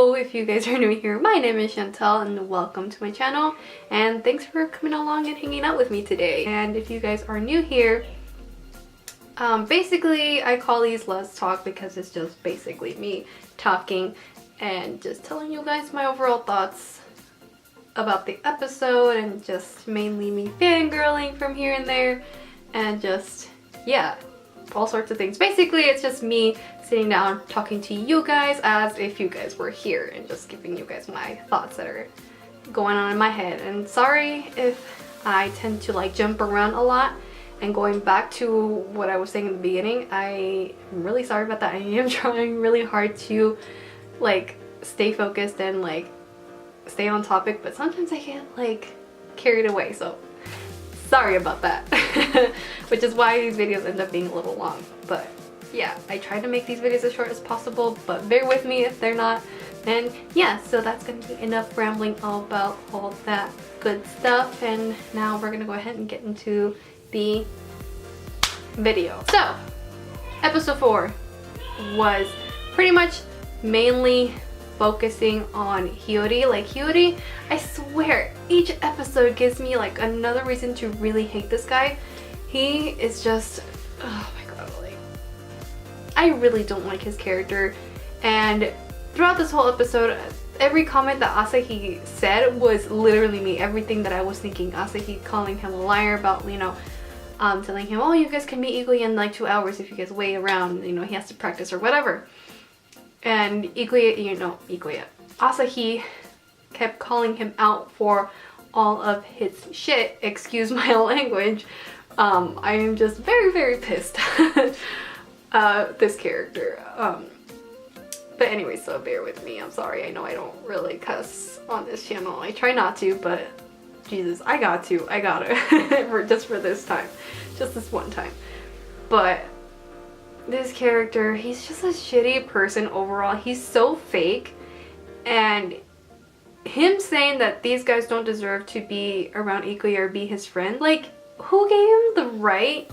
Hello, if you guys are new here, my name is Chantel and welcome to my channel, and thanks for coming along and hanging out with me today. And if you guys are new here, basically I call these Let's Talk because it's just basically me talking and just telling you guys my overall thoughts about the episode, and just mainly me fangirling from here and there, and just, yeah, all sorts of things. Basically, it's just me sitting down talking to you guys as if you guys were here and just giving you guys my thoughts that are going on in my head. And sorry if I tend to like jump around a lot, and going back to what I was saying in the beginning, I'm really sorry about that. I am trying really hard to like stay focused and like stay on topic, but sometimes I get like carried away, so sorry about that. Which is why these videos end up being a little long. But yeah, I try to make these videos as short as possible, but bear with me if they're not. And yeah, so that's gonna be enough rambling all about all that good stuff, and now we're gonna go ahead and get into the video. So episode 4 was pretty much mainly focusing on Hiyori. Like Hiyori, I swear each episode gives me like another reason to really hate this guy. He is just, oh my god, like I really don't like his character. And throughout this whole episode, every comment that Asahi said was literally me. Everything that I was thinking. Asahi calling him a liar about, you know, telling him, oh, you guys can meet Iguya in like 2 hours if you guys wait around, you know, he has to practice or whatever. And Asahi kept calling him out for all of his shit, excuse my language. I am just very, very pissed at this character. But anyway, so bear with me. I'm sorry. I know I don't really cuss on this channel. I try not to, but Jesus, I gotta. just for this time. Just this one time. But this character, he's just a shitty person overall. He's so fake, and him saying that these guys don't deserve to be around Ikuya or be his friend, like, who gave him the right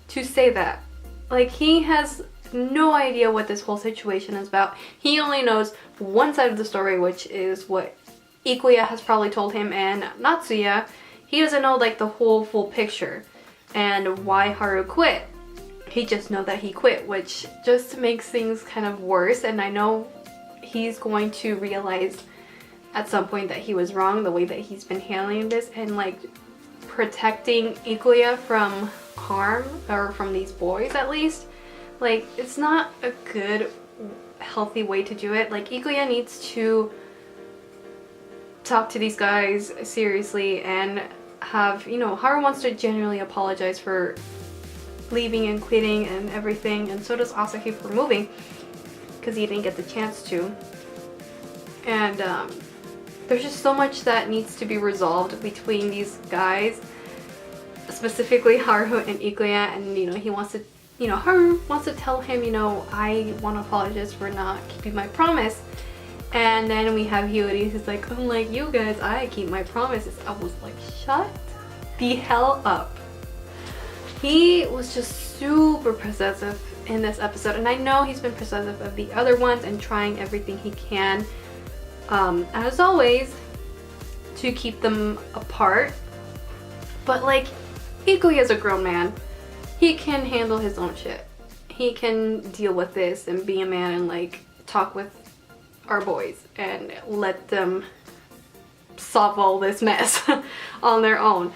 to say that? Like, he has no idea what this whole situation is about. He only knows one side of the story, which is what Ikuya has probably told him, and Natsuya, he doesn't know like the whole full picture and why Haru quit. He just knows that he quit, which just makes things kind of worse. And I know he's going to realize at some point that he was wrong, the way that he's been handling this and like protecting Ikuya from harm, or from these boys at least. Like, it's not a good, healthy way to do it. Like, Ikuya needs to talk to these guys seriously and have, you know, Haru wants to genuinely apologize for leaving and quitting and everything, and so does Asahi for moving because he didn't get the chance to. And there's just so much that needs to be resolved between these guys, specifically Haru and Ikuya. And you know, he wants to, you know, Haru wants to tell him, you know, I want to apologize for not keeping my promise. And then we have Hiyori who's like, unlike you guys, I keep my promises. I was like, shut the hell up. He was just super possessive in this episode, and I know he's been possessive of the other ones and trying everything he can, as always, to keep them apart. But like, Ikuya's a grown man. He can handle his own shit. He can deal with this and be a man and like talk with our boys and let them solve all this mess on their own.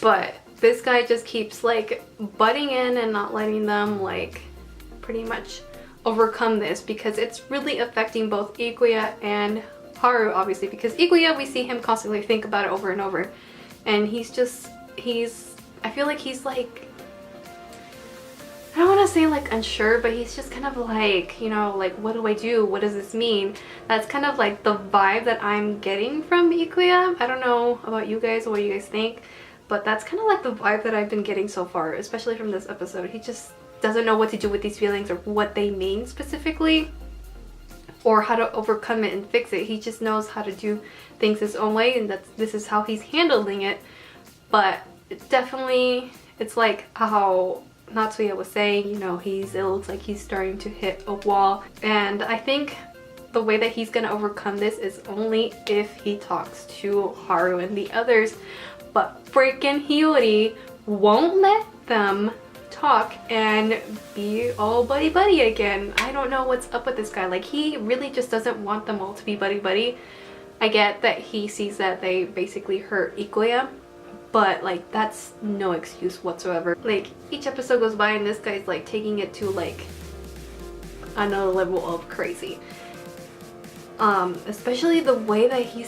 But this guy just keeps like butting in and not letting them like pretty much overcome this, because it's really affecting both Ikuya and Haru, obviously, because Ikuya, we see him constantly think about it over and over, and I feel like he's like, I don't want to say like unsure, but he's just kind of like, you know, like, what do I do? What does this mean? That's kind of like the vibe that I'm getting from Ikuya. I don't know about you guys or what you guys think, but that's kind of like the vibe that I've been getting so far, especially from this episode. He just doesn't know what to do with these feelings or what they mean specifically, or how to overcome it and fix it. He just knows how to do things his own way, and this is how he's handling it. But definitely, it's like how Natsuya was saying, you know, it looks like he's starting to hit a wall. And I think the way that he's gonna overcome this is only if he talks to Haru and the others. But freaking Hiyori won't let them talk and be all buddy-buddy again. I don't know what's up with this guy. Like, he really just doesn't want them all to be buddy-buddy. I get that he sees that they basically hurt Ikuya, but like, that's no excuse whatsoever. Like, each episode goes by and this guy's like taking it to like another level of crazy. Especially the way that he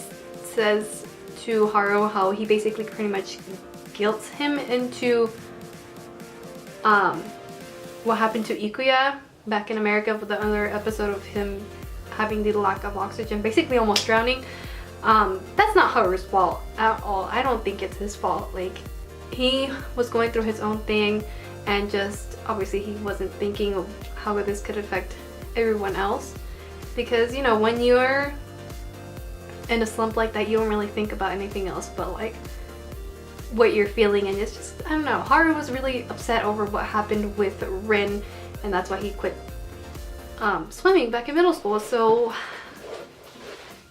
says to Haru how he basically pretty much guilts him into what happened to Ikuya back in America with the other episode of him having the lack of oxygen, basically almost drowning. That's not Haru's fault at all. I don't think it's his fault. Like, he was going through his own thing and just obviously he wasn't thinking of how this could affect everyone else, because you know, when you're in a slump like that, you don't really think about anything else but like what you're feeling. And it's just, I don't know, Haru was really upset over what happened with Rin, and that's why he quit swimming back in middle school. So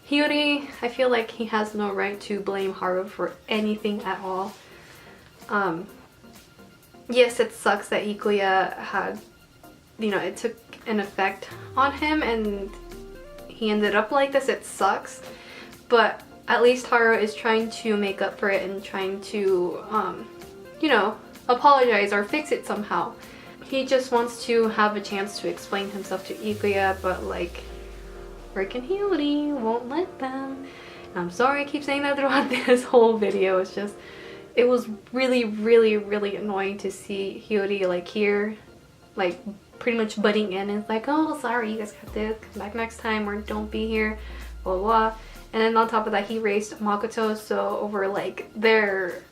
Hiyori, I feel like he has no right to blame Haru for anything at all. Yes, it sucks that Ikuya had, you know, it took an effect on him and he ended up like this. It sucks, but at least Haru is trying to make up for it and trying to, you know, apologize or fix it somehow. He just wants to have a chance to explain himself to Ikuya, but like, freaking Hiyori won't let them. I'm sorry I keep saying that throughout this whole video. It's just, it was really, really, really annoying to see Hiyori like here, like pretty much butting in and it's like, oh, sorry, you guys have to come back next time or don't be here, blah blah. And then on top of that, he raised Makoto, so over like their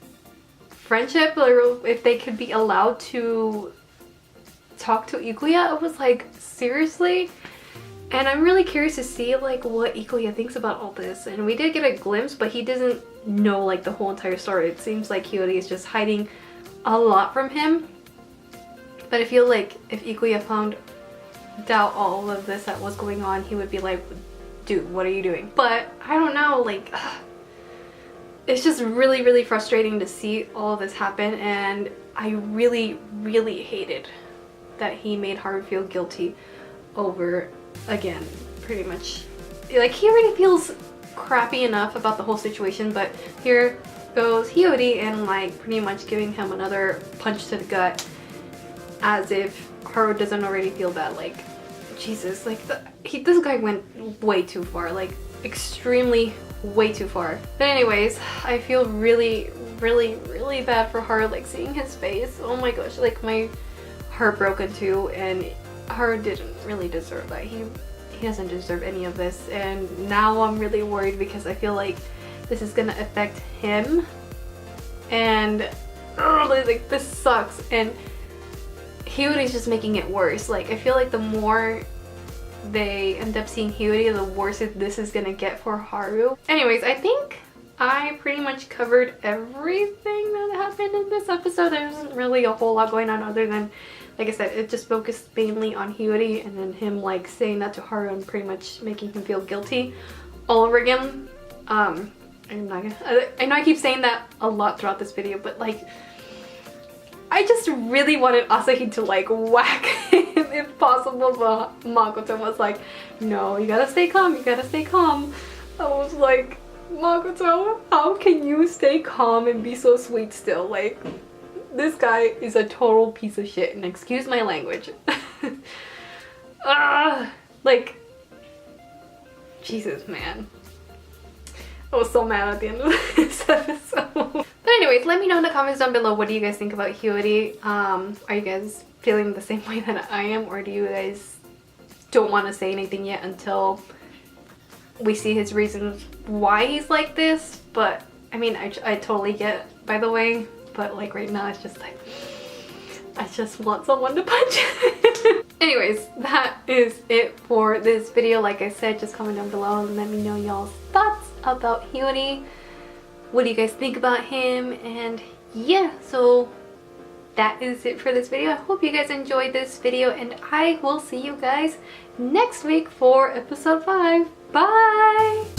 friendship, or if they could be allowed to talk to Ikuya, I was like, seriously? And I'm really curious to see like what Ikuya thinks about all this. And we did get a glimpse, but he doesn't know like the whole entire story. It seems like Hiyori is just hiding a lot from him. But I feel like if Ikuya found out all of this that was going on, he would be like, dude, what are you doing? But I don't know, like, it's just really, really frustrating to see all of this happen. And I really, really hated that he made Haru feel guilty over again, pretty much. Like, he already feels crappy enough about the whole situation, but here goes Hiyori and like pretty much giving him another punch to the gut, as if Haru doesn't already feel that. Like, Jesus, like this guy went way too far, like extremely way too far. But anyways, I feel really, really, really bad for Haru, like seeing his face. Oh my gosh, like my heart broken too. And Haru didn't really deserve that. He doesn't deserve any of this. And now I'm really worried because I feel like this is gonna affect him. And like, this sucks. And Hiyori's just making it worse. Like, I feel like the more they end up seeing Hiyori, the worse this is gonna get for Haru. Anyways, I think I pretty much covered everything that happened in this episode. There wasn't really a whole lot going on other than, like I said, it just focused mainly on Hiyori and then him like saying that to Haru and pretty much making him feel guilty all over again. I know I keep saying that a lot throughout this video, but like, I just really wanted Asahi to like whack him if possible, but Makoto was like, no, you gotta stay calm, you gotta stay calm. I was like, Makoto, how can you stay calm and be so sweet still? Like, this guy is a total piece of shit, and excuse my language. Like, Jesus, man. I was so mad at the end of this episode. But anyways, let me know in the comments down below, what do you guys think about Hiyori? Are you guys feeling the same way that I am, or do you guys don't want to say anything yet until we see his reasons why he's like this? But I mean, I totally get, by the way, but like right now it's just like, I just want someone to punch. Anyways, that is it for this video. Like I said, just comment down below and let me know y'all's thoughts about Hiyori. What do you guys think about him? And yeah, so that is it for this video. I hope you guys enjoyed this video, and I will see you guys next week for episode 5. Bye!